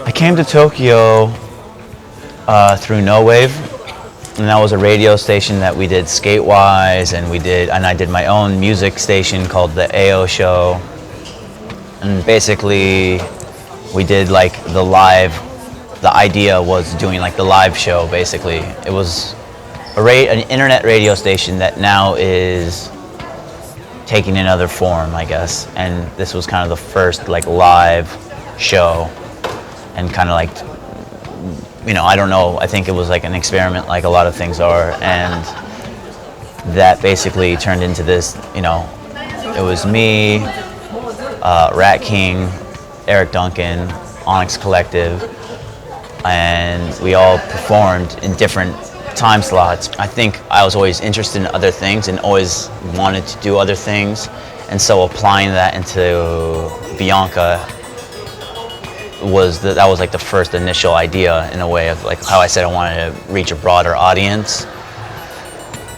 I came to Tokyo through No Wave, and that was a radio station that we did skate-wise, and I did my own music station called the AO Show, and basically we did like the idea was doing like the live show. Basically, it was an internet radio station that now is taking another form, I guess, and this was kind of the first like live show, and kind of like, I don't know, I think it was like an experiment like a lot of things are, and that basically turned into this, it was me, Rat King, Eric Duncan, Onyx Collective, and we all performed in different time slots. I think I was always interested in other things and always wanted to do other things, and so applying that into Bianca was like the first initial idea, in a way, of like how I said I wanted to reach a broader audience,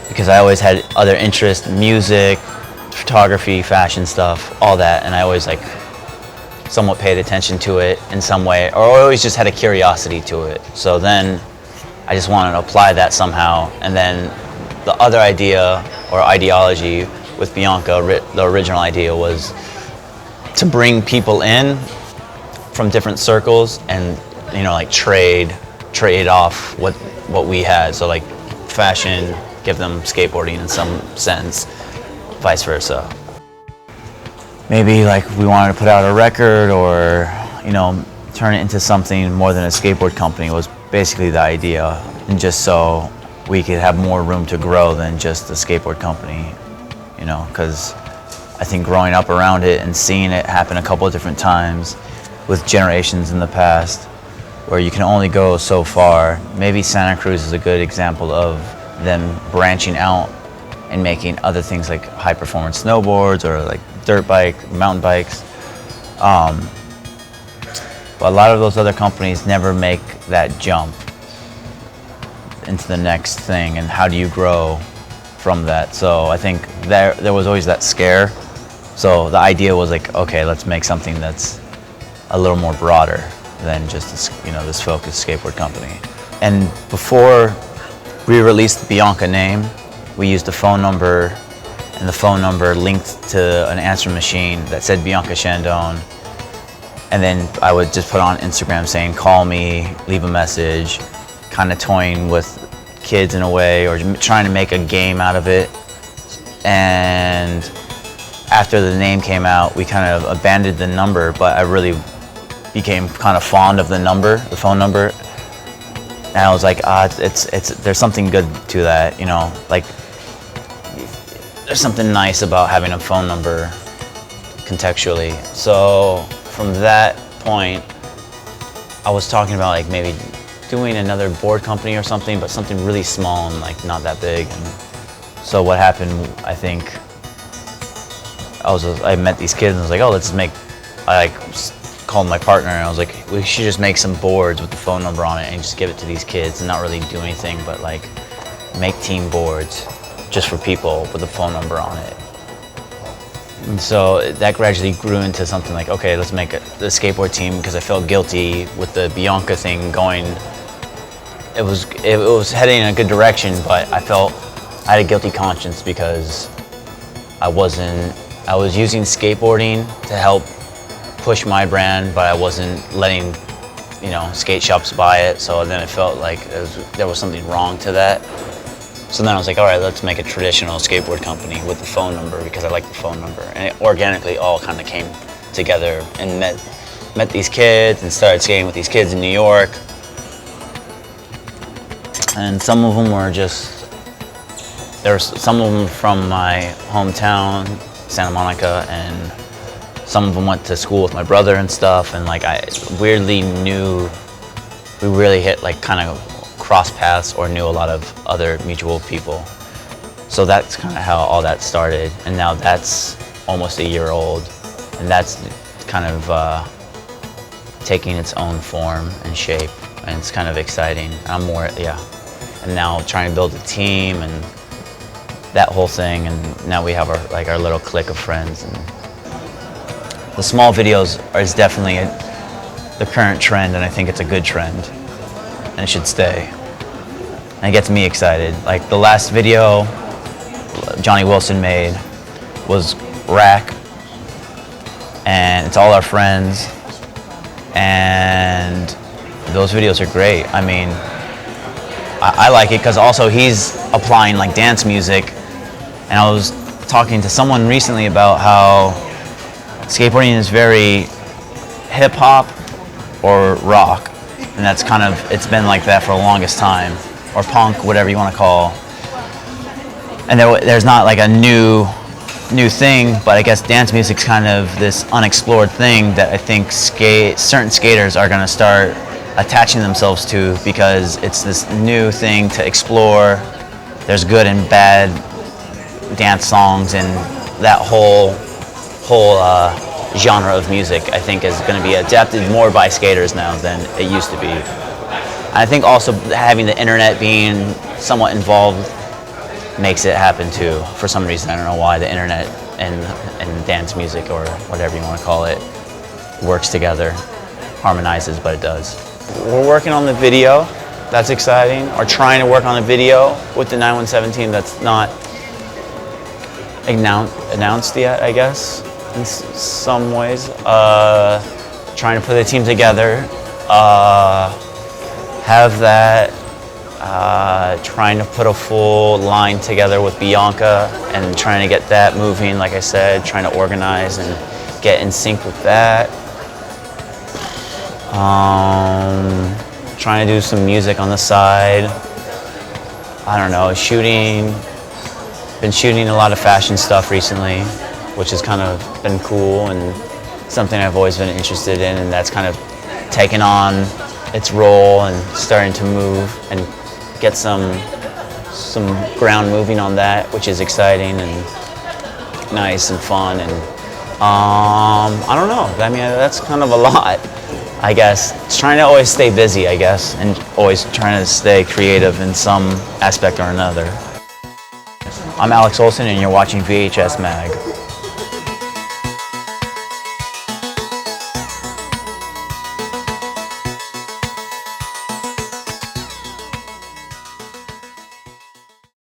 because I always had other interests: music, photography, fashion stuff, all that, and I always like somewhat paid attention to it in some way, or always just had a curiosity to it. So then I just wanted to apply that somehow, and then the other idea or ideology with Bianca, the original idea, was to bring people in from different circles and like trade off what we had. So like fashion, give them skateboarding in some sense, vice versa. Maybe like we wanted to put out a record, or turn it into something more than a skateboard company, was basically the idea, and just so we could have more room to grow than just a skateboard company, because I think growing up around it and seeing it happen a couple of different times with generations in the past, where you can only go so far. Maybe Santa Cruz is a good example of them branching out and making other things like high performance snowboards or like dirt bike, mountain bikes. But a lot of those other companies never make that jump into the next thing, and how do you grow from that? So I think there was always that scare. So the idea was like, okay, let's make something that's a little more broader than just this focused skateboard company. And before we released the Bianca name, we used a phone number, and the phone number linked to an answering machine that said Bianca Chandon. And then I would just put on Instagram saying, call me, leave a message, kind of toying with kids in a way, or trying to make a game out of it. And after the name came out, we kind of abandoned the number, but I really became kind of fond of the phone number. And I was like, there's something good to that, like there's something nice about having a phone number contextually. So from that point, I was talking about like maybe doing another board company or something, but something really small and like not that big. And so what happened, I think, I met these kids and I was like, I called my partner and I was like, we should just make some boards with the phone number on it and just give it to these kids and not really do anything but like make team boards just for people with a phone number on it. And so that gradually grew into something like, okay, let's make the skateboard team, because I felt guilty with the Bianca thing going. It was heading in a good direction, but I felt I had a guilty conscience because I was using skateboarding to help push my brand, but I wasn't letting skate shops buy it. So then it felt like there was something wrong to that. So then I was like, all right, let's make a traditional skateboard company with the phone number, because I like the phone number. And it organically all kind of came together, and met these kids and started skating with these kids in New York. And some of them were some of them from my hometown, Santa Monica, and some of them went to school with my brother and stuff. And like I weirdly knew, we really hit like kind of cross paths or knew a lot of other mutual people. So that's kind of how all that started, and now that's almost a year old, and that's kind of taking its own form and shape, and it's kind of exciting. And now trying to build a team and that whole thing, and now we have our little clique of friends. And the small videos is definitely the current trend, and I think it's a good trend, and it should stay. And it gets me excited. Like the last video Johnny Wilson made was Rack, and it's all our friends, and those videos are great. I mean, I like it because also he's applying like dance music, and I was talking to someone recently about how skateboarding is very hip hop or rock, and that's kind of, it's been like that for the longest time, or punk, whatever you want to call. And there's not like a new thing, but I guess dance music's kind of this unexplored thing that I think certain skaters are going to start attaching themselves to, because it's this new thing to explore. There's good and bad dance songs, and that whole genre of music I think is going to be adapted more by skaters now than it used to be. And I think also having the internet being somewhat involved makes it happen too, for some reason. I don't know why the internet and dance music, or whatever you want to call it, works together, harmonizes, but it does. We're working on the video. That's exciting. Or trying to work on a video with the 917 team that's not announced yet, I guess, in some ways. Trying to put the team together, have that, trying to put a full line together with Bianca and trying to get that moving, like I said, trying to organize and get in sync with that. Trying to do some music on the side. I don't know, been shooting a lot of fashion stuff recently, which has kind of been cool and something I've always been interested in, and that's kind of taken on its role and starting to move and get some ground moving on that, which is exciting and nice and fun. And I don't know, I mean, that's kind of a lot, I guess. It's trying to always stay busy, I guess, and always trying to stay creative in some aspect or another. I'm Alex Olson, and you're watching Vhsmag.